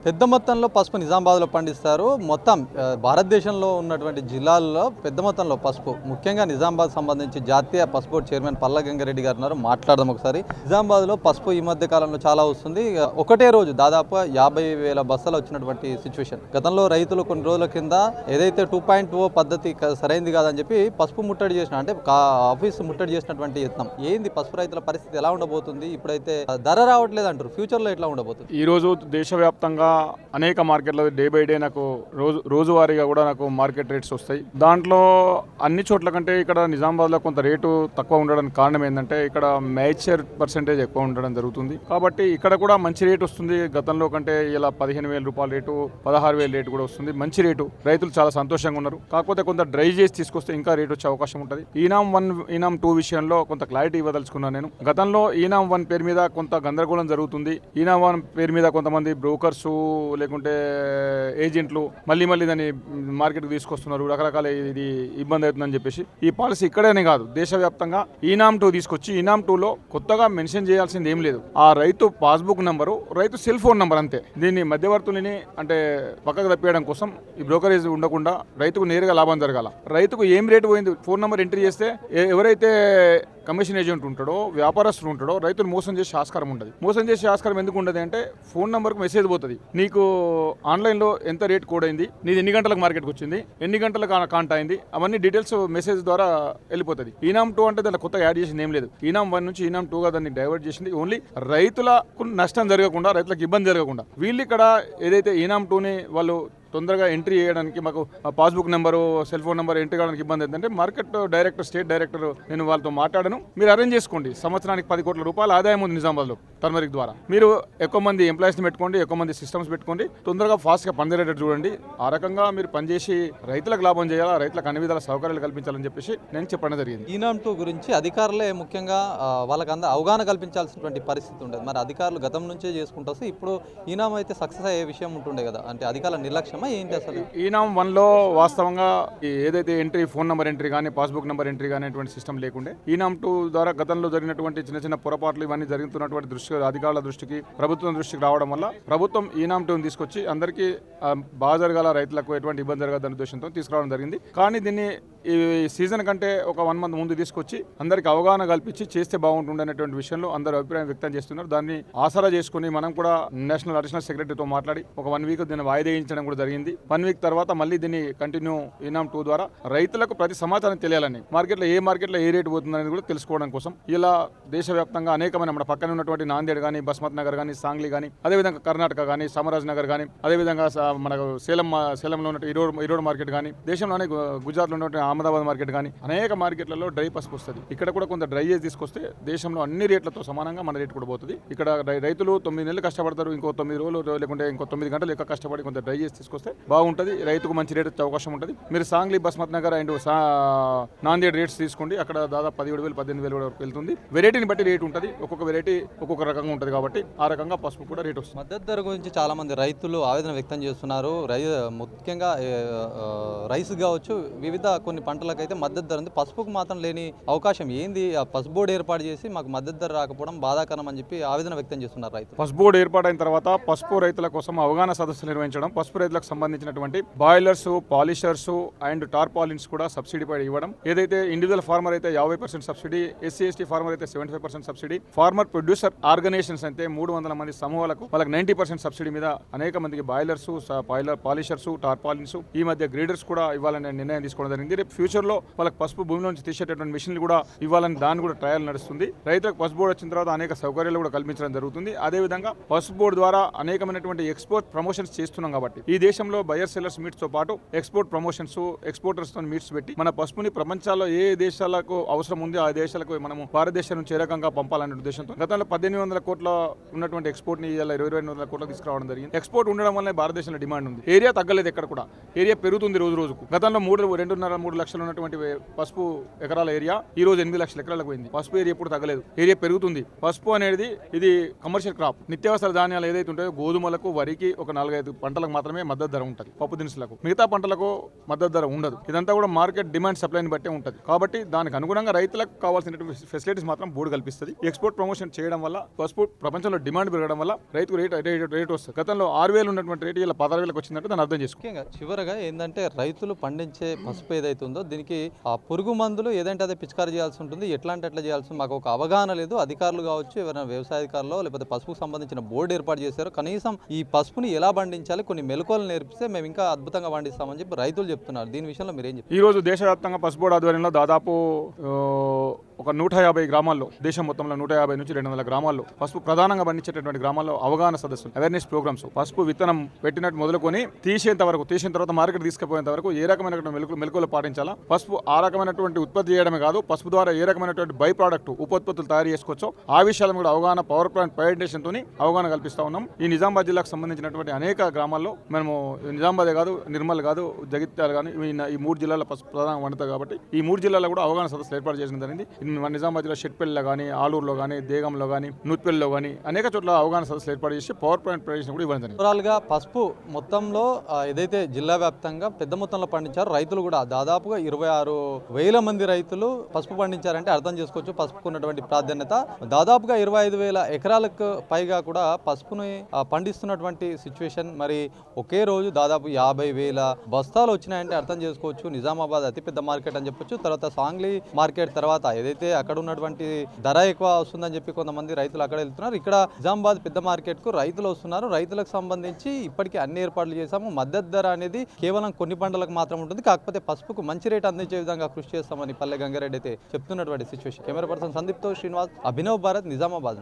పెద్ద మొత్తంలో పసుపు నిజామాబాద్లో పండిస్తారు. మొత్తం భారతదేశంలో ఉన్నటువంటి జిల్లాల్లో పెద్ద మొత్తంలో పసుపు, ముఖ్యంగా నిజామాబాద్ సంబంధించి జాతీయ పసుపు బోర్డు చైర్మన్ పల్లా గంగారెడ్డి గారు ఉన్నారు. మాట్లాడదాం ఒకసారి. నిజామాబాద్లో పసుపు ఈ మధ్య కాలంలో చాలా వస్తుంది. ఒకటే రోజు దాదాపు 50,000 బస్తాలు వచ్చినటువంటి సిచ్యువేషన్. గతంలో రైతులు కొన్ని రోజుల కింద ఏదైతే 2.0 పద్ధతి సరైంది కాదని చెప్పి పసుపు ముట్టడి చేసిన, అంటే ఆఫీస్ ముట్టడి చేసినటువంటి యత్నం. ఏంది పసుపు రైతుల పరిస్థితి ఎలా ఉండబోతుంది? ఇప్పుడైతే ధర రావట్లేదు అంటారు, ఫ్యూచర్లో ఎట్లా ఉండబోతుంది? ఈ రోజు దేశవ్యాప్తంగా అనేక మార్కెట్లో డే బై డే నాకు రోజువారీగా కూడా నాకు మార్కెట్ రేట్స్ వస్తాయి. దాంట్లో అన్ని చోట్ల కంటే ఇక్కడ నిజామాబాద్లో కొంత రేటు తక్కువ ఉండడానికి కారణం ఏంటంటే ఇక్కడ మ్యాచర్ పర్సెంటేజ్ ఎక్కువ ఉండడం జరుగుతుంది. కాబట్టి ఇక్కడ కూడా మంచి రేటు వస్తుంది. గతంలో కంటే ఇలా 15,000 రూపాయల రేటు, 16,000 రేటు కూడా వస్తుంది. మంచి రేటు, రైతులు చాలా సంతోషంగా ఉన్నారు. కాకపోతే కొంత డ్రై చేసి తీసుకొస్తే ఇంకా రేటు వచ్చే అవకాశం ఉంటుంది. ఈనామ్ 1, ఈనామ్ 2 విషయంలో కొంత క్లారిటీ ఇవ్వదలుచుకున్నాను నేను. గతంలో ఈనామ్ 1 పేరు మీద కొంత గందరగోళం జరుగుతుంది. ఈనామ్ 1 పేరు మీద కొంతమంది బ్రోకర్స్ లేకుంటే ఏజెంట్లు మళ్ళీ దాన్ని మార్కెట్కి తీసుకొస్తున్నారు. రకరకాల ఇది ఇబ్బంది అవుతుందని చెప్పేసి ఈ పాలసీ ఇక్కడనే కాదు, దేశవ్యాప్తంగా ఈనామ్ 2 తీసుకొచ్చి ఈనామ్ 2లో కొత్తగా మెన్షన్ చేయాల్సింది ఏం లేదు. ఆ రైతు పాస్బుక్ నంబరు, రైతు సెల్ ఫోన్ నంబర్ అంతే. దీన్ని మధ్యవర్తులని అంటే పక్కకు తప్పేయడం కోసం ఈ బ్రోకరేజ్ ఉండకుండా రైతుకు నేరుగా లాభం జరగాల. రైతుకు ఏం రేటు పోయింది ఫోన్ నంబర్ ఎంట్రీ చేస్తే ఎవరైతే కమిషన్ ఏజెంట్ ఉంటాడో, వ్యాపారస్తులు ఉంటాడో, రైతులు మోసం చేసే ఆస్కారం ఉంటుంది. మోసం చేసే ఆస్కారం ఎందుకు ఉండదు అంటే ఫోన్ నెంబర్కి మెసేజ్ పోతుంది, నీకు ఆన్లైన్లో ఎంత రేట్ కోడ్ అయింది, నీది ఎన్ని గంటలకు మార్కెట్కి వచ్చింది, ఎన్ని గంటలకు కాంటా అయింది, అవన్నీ డీటెయిల్స్ మెసేజ్ ద్వారా వెళ్ళిపోతుంది. ఈనామ్ 2 అంటే దాన్ని కొత్తగా యాడ్ చేసింది ఏం లేదు. ఈనామ్ 1 నుంచి ఈనామ్ 2గా దాన్ని డైవర్ట్ చేసింది. ఓన్లీ రైతులకు నష్టం జరగకుండా, రైతులకు ఇబ్బంది జరగకుండా. వీళ్ళు ఇక్కడ ఏదైతే ఈనామ్ 2ని వాళ్ళు తొందరగా ఎంట్రీ చేయడానికి మాకు passbook number, cell phone number entry కావడానికి ఇబ్బంది ఏంటంటే మార్కెట్ డైరెక్టర్, స్టేట్ డైరెక్టర్ నేను వాళ్ళతో మాట్లాడాను. మీరు అరేంజ్ చేసుకోండి. సంవత్సరానికి 10 కోట్ల రూపాయల ఆదాయం ఉంది నిజామాబాద్లో టర్మరిక్ ద్వారా. మీరు ఎక్కువ మంది ఎంప్లాయీస్ని పెట్టుకోండి, ఎక్కువ మంది సిస్టమ్స్ పెట్టుకోండి, తొందరగా ఫాస్ట్గా పనిచేరేటట్టు చూడండి. ఆ రకంగా మీరు పనిచేసి రైతులకు లాభం చేయాలా, రైతులకు అన్ని విధాల సౌకర్యాలు కల్పించాలని చెప్పేసి నేను చెప్పడం జరిగింది. ఈనామ్ 2 గురించి అధికారులే ముఖ్యంగా వాళ్ళకి అవగాహన కల్పించాల్సినటువంటి పరిస్థితి ఉండేది. మరి అధికారులు గతం నుంచే చేసుకుంటూ వస్తే ఇప్పుడు ఈనామ్ అయితే సక్సెస్ అయ్యే విషయం ఉంటుండే కదా, అంటే అధికారుల నిర్లక్ష్యం ఏంటి అసలు? ఈనామ్ 1లో వాస్తవంగా ఏదైతే ఎంట్రీ, ఫోన్ నెంబర్ ఎంట్రీ కానీ, పాస్బుక్ నెంబర్ ఎంట్రీ కానీ అటువంటి సిస్టమ్ లేకుండే. ఈనామ్ 2 ద్వారా గతంలో జరిగినటువంటి చిన్న పొరపాట్లు ఇవన్నీ జరుగుతున్నటువంటి అధికారుల దృష్టికి, ప్రభుత్వం దృష్టికి రావడం వల్ల ప్రభుత్వం ఈనామ్ 2ని తీసుకొచ్చి అందరికీ బాగా జరగాల, రైతులకు ఎటువంటి ఇబ్బంది జరగదన్న ఉద్దేశంతో తీసుకురావడం జరిగింది. కానీ దీన్ని ఈ సీజన్ కంటే ఒక 1 మంత్ ముందు తీసుకొచ్చి అందరికి అవగాహన కల్పించి చేస్తే బాగుంటుండే అనేటువంటి విషయంలో అందరూ అభిప్రాయం వ్యక్తం చేస్తున్నారు. దాన్ని ఆసరా చేసుకుని మనం కూడా నేషనల్ అడిషనల్ సెక్రటరీతో మాట్లాడి ఒక 1 వీక్ దీన్ని వాయిదేయించడం కూడా జరిగింది. 1 వీక్ తర్వాత మళ్ళీ దీన్ని కంటిన్యూ ఈనామ్ 2 ద్వారా రైతులకు ప్రతి సమాచారం తెలియాలని, మార్కెట్లో ఏ రేటు పోతుందనేది కూడా తెలుసుకోవడం కోసం ఇలా దేశవ్యాప్తంగా అనేకమైన మన పక్కన ఉన్నటువంటి నాందేడ్ కానీ, బస్మత్ నగర్ కానీ, సాంగ్లీ కానీ, అదేవిధంగా కర్ణాటక కానీ, సమరాజ్ నగర్ కానీ, అదేవిధంగా మనకు సేలంలో ఉన్న ఈరోడ్ మార్కెట్ కానీ, దేశంలోనే గుజరాత్లో ఉన్నటువంటి అహ్మదాబాద్ మార్కెట్ కానీ అనేక మార్కెట్లలో డ్రై పసుపు వస్తుంది. ఇక్కడ కూడా కొంత డ్రై చేసి తీసుకొస్తే దేశంలో అన్ని రేట్లతో సమానంగా మన రేట్ కూడా పోతుంది. ఇక్కడ రైతులు 9 నెలలు కష్టపడతారు, ఇంకో 9 రోజులు లేకుంటే ఇంకో 9 గంటలు ఎక్కువ కష్టపడి కొంత డ్రై చేసి తీసుకొస్తే బాగుంటుంది. రైతుకు మంచి రేట్ వచ్చే అవకాశం ఉంటుంది. మీరు సాంగ్లీ, బస్మత్ నగర్ అండ్ నాందేడ్ రేట్స్ తీసుకోండి. అక్కడ దాదాపు 17,000, 18,000 వరకు వెళ్తుంది. వెరైటీని బట్టి రేట్ ఉంటుంది. ఒక్కొక్క వెరైటీ ఒక్కొక్క రకంగా ఉంటుంది. కాబట్టి ఆ రకంగా పసుపు కూడా రేట్ వస్తుంది. మద్దతు ధర గురించి చాలా మంది రైతులు ఆవేదన వ్యక్తం చేస్తున్నారు. ముఖ్యంగా రైస్ కావచ్చు, వివిధ కొన్ని పంటలకైతే మద్దతు ధర ఉంది, పసుపుకు మాత్రం లేని అవకాశం ఏంది? ఆ పసుపు బోర్డు ఏర్పాటు చేసి మాకు మద్దతు ధర రాకపోవడం బాధాకరం అని చెప్పి ఆవేదన వ్యక్తం చేస్తున్నారు రైతులు. పసుపు బోర్డు ఏర్పాటైన తర్వాత పసుపు రైతుల కోసం అవగాహన సదస్సులు నిర్వహించడం, పసుపు రైతులకు సంబంధించినటువంటి బాయిలర్స్, పాలిషర్స్ అండ్ టార్పాలిన్స్ కూడా సబ్సిడీ పై ఇవ్వడం. ఏదైతే ఇండివిజువల్ ఫార్మర్ అయితే 50% సబ్సిడీ, SC, ST ఫార్మర్ అయితే 75% సబ్సిడీ, ఫార్మర్ ప్రొడ్యూసర్ ఆర్గనైజేషన్స్ అయితే 300 మంది సమూహాలకు వాళ్ళకి 90% సబ్సిడీ మీద అనేక మందికి బాయిలర్స్, పాలిషర్స్, టార్పాలిన్స్, ఈ మధ్య గ్రేడర్స్ కూడా ఇవ్వాలనే నిర్ణయం తీసుకోవడం జరిగింది. రేపు ఫ్యూచర్ లో వాళ్ళకి పసుపు భూమి నుంచి తీసేటటువంటి మిషన్లు కూడా ఇవ్వాలని దాన్ని కూడా ట్రయల్ నడుస్తుంది. రైతులకు పసుపు బోర్డు వచ్చిన తర్వాత అనేక సౌకర్యాలు కూడా కల్పించడం జరుగుతుంది. అదేవిధంగా పసుపు బోర్డు ద్వారా అనేకమైనటువంటి ఎక్స్పోర్ట్ ప్రమోషన్స్ చేస్తున్నాం. కాబట్టి ఈ దేశంలో బయర్ సెల్లర్స్ మీట్స్ తో పాటు ఎక్స్పోర్ట్ ప్రమోషన్స్, ఎక్స్పోర్టర్స్ తో మీట్స్ పెట్టి మన పసుపుని ప్రపంచాల్లో ఏ దేశాలకు అవసరం ఉంది ఆ దేశాలకు మనము భారతదేశం నుంచి ఏ రకంగా పంపాలనే ఉద్దేశంతో గతంలో 1800 కోట్ల ఉన్నటువంటి ఎక్స్పోర్ట్ ని 2200 కోట్ల తీసుకురావడం జరిగింది. ఎక్స్పోర్ట్ ఉండడం వల్ల భారతదేశంలో డిమాండ్ ఉంది. ఏరియా తగ్గలేదు, ఎక్కడ కూడా ఏరియా పెరుగుతుంది రోజు రోజుకు. గతంలో 2.5-3 లక్షలు ఉన్నటువంటి పసుపు ఎకరాల ఏరియా ఈ రోజు 8 లక్షల ఎకరాలకు పోయింది. పసుపు ఏరియా ఎప్పుడు తగ్గలేదు, ఏరియా పెరుగుతుంది. పసుపు అనేది ఇది కమర్షియల్ క్రాప్. నిత్యావసర ధాన్యాలు ఏదైతే ఉంటాయో గోధుమలకు, వరికి ఒక 4-5 పంటలకు మాత్రమే మద్దతు ధర ఉంటుంది, పప్పు దినుసులకు. మిగతా పంటలకు మద్దతు ధర ఉండదు. ఇదంతా కూడా మార్కెట్ డిమాండ్ సప్లైని బట్టే ఉంటుంది. కాబట్టి దానికి అనుగుణంగా రైతులకు కావాల్సినటువంటి ఫెసిలిటీస్ మాత్రం బోర్డు కల్పిస్తుంది. ఎక్స్పోర్ట్ ప్రమోషన్ చేయడం వల్ల పసుపు ప్రపంచంలో డిమాండ్ పెరగడం వల్ల రైతుకు రేట్ వస్తుంది. గతంలో 6,000 ఉన్నటువంటి రేటు ఇలా 16,000 వచ్చిందంటే దాన్ని అర్థం చేసుకో. ముఖ్యంగా చివరగా ఏంటంటే రైతులు పండించే పసుపు ఏదైతే ఉందో దీనికి ఆ పురుగు మందులు ఏదంటే అదే పిచికారీ చేయాల్సి ఉంటుంది. ఎట్లా చేయాల్సి మాకు ఒక అవగాహన లేదు. అధికారులు కావచ్చు, ఎవరైనా వ్యవసాయ అధికారులు లేకపోతే పసుపుకు సంబంధించిన బోర్డు ఏర్పాటు చేశారు. కనీసం ఈ పసుపుని ఎలా పండించాలి కొన్ని మెలకువలు నేర్పిస్తే మేము ఇంకా అద్భుతంగా పండిస్తామని చెప్పి రైతులు చెప్తున్నారు. దీని విషయంలో మీరు ఏం చెప్తారు? ఈ రోజు దేశవ్యాప్తంగా పసుపు బోర్డు ఆధ్వర్యంలో దాదాపు ఒక 150 గ్రామాల్లో, దేశం మొత్తంలో 150 నుంచి 200 గ్రామాల్లో పసుపు ప్రధానంగా పండించేటటువంటి గ్రామాల్లో అవగాహన సదస్సులు, అవేర్నెస్ ప్రోగ్రామ్స్, పసుపు విత్తనం పెట్టినట్టు మొదలుకొని తీసిన తర్వాత మార్కెట్ తీసుకుపోయేంత వరకు ఏ రకమైనటువంటి మెలకువలు పాటించాలా, పసుపు ఆ రకమైనటువంటి ఉత్పత్తి చేయడమే కాదు, పసుపు ద్వారా ఏ రకమైనటువంటి బై ప్రోడక్ట్ ఉపోత్పత్తులు తయారు చేసుకోవచ్చో ఆ విషయాలను కూడా అవగాహన పవర్ ప్లాంట్ ప్రజెంటేషన్ తోని అవగాహన కల్పిస్తా ఉన్నాం. ఈ నిజామాబాద్ జిల్లాకు సంబంధించినటువంటి అనేక గ్రామాల్లో మేము నిజామాబాదే కాదు, నిర్మల్ కాదు, జగిత్యాల కానీ ఈ 3 జిల్లాల పసుపు ప్రధానంగా వండుతాయి. కాబట్టి ఈ 3 జిల్లాలో కూడా అవగాహన సదస్సులు ఏర్పాటు చేసిన జరిగింది. మన నిజామాబాద్ జిల్లా షెట్పల్లిలో కానీ, ఆలూరులో కానీ, దేగంలో కానీ, నూత్పల్లిలో కానీ అనేక చోట్ల అవగాహన సదస్సులు ఏర్పాటు చేసి పవర్ ప్లాంట్ ప్రజెంటేషన్ కూడా ఇవ్వడం జరిగింది. ఓవరాల్గా పసుపు మొత్తంలో ఏదైతే జిల్లా వ్యాప్తంగా పెద్ద మొత్తంలో పండించారు, రైతులు కూడా దాదాపుగా 26,000 మంది రైతులు పసుపు పండించారంటే అర్థం చేసుకోవచ్చు పసుపుకు ఉన్నటువంటి ప్రాధాన్యత. దాదాపుగా 25,000 ఎకరాలకు పైగా కూడా పసుపుని పండిస్తున్నటువంటి సిచ్యువేషన్. మరి ఒకే రోజు దాదాపు 50,000 బస్తాలు వచ్చినాయంటే అర్థం చేసుకోవచ్చు నిజామాబాద్ అతిపెద్ద మార్కెట్ అని చెప్పొచ్చు. తర్వాత సాంగ్లీ మార్కెట్ తర్వాత ఏదైతే అక్కడ ఉన్నటువంటి ధర ఎక్కువ వస్తుందని చెప్పి కొంతమంది రైతులు అక్కడ వెళ్తున్నారు. ఇక్కడ నిజామాబాద్ పెద్ద మార్కెట్ కు రైతులు వస్తున్నారు. రైతులకు సంబంధించి ఇప్పటికీ అన్ని ఏర్పాట్లు చేశాము. మద్దతు ధర అనేది కేవలం కొన్ని పంటలకు మాత్రం ఉంటుంది. కాకపోతే పసుపుకు మంచి రేటు అందించే విధంగా కృషి చేస్తామని పల్లె గంగారెడ్డి అయితే చెప్తున్నటువంటి సిచ్యువేషన్. కెమెరా పర్సన్ సందీప్తో శ్రీనివాస్, అభినవ్ భారత్, నిజామాబాద్.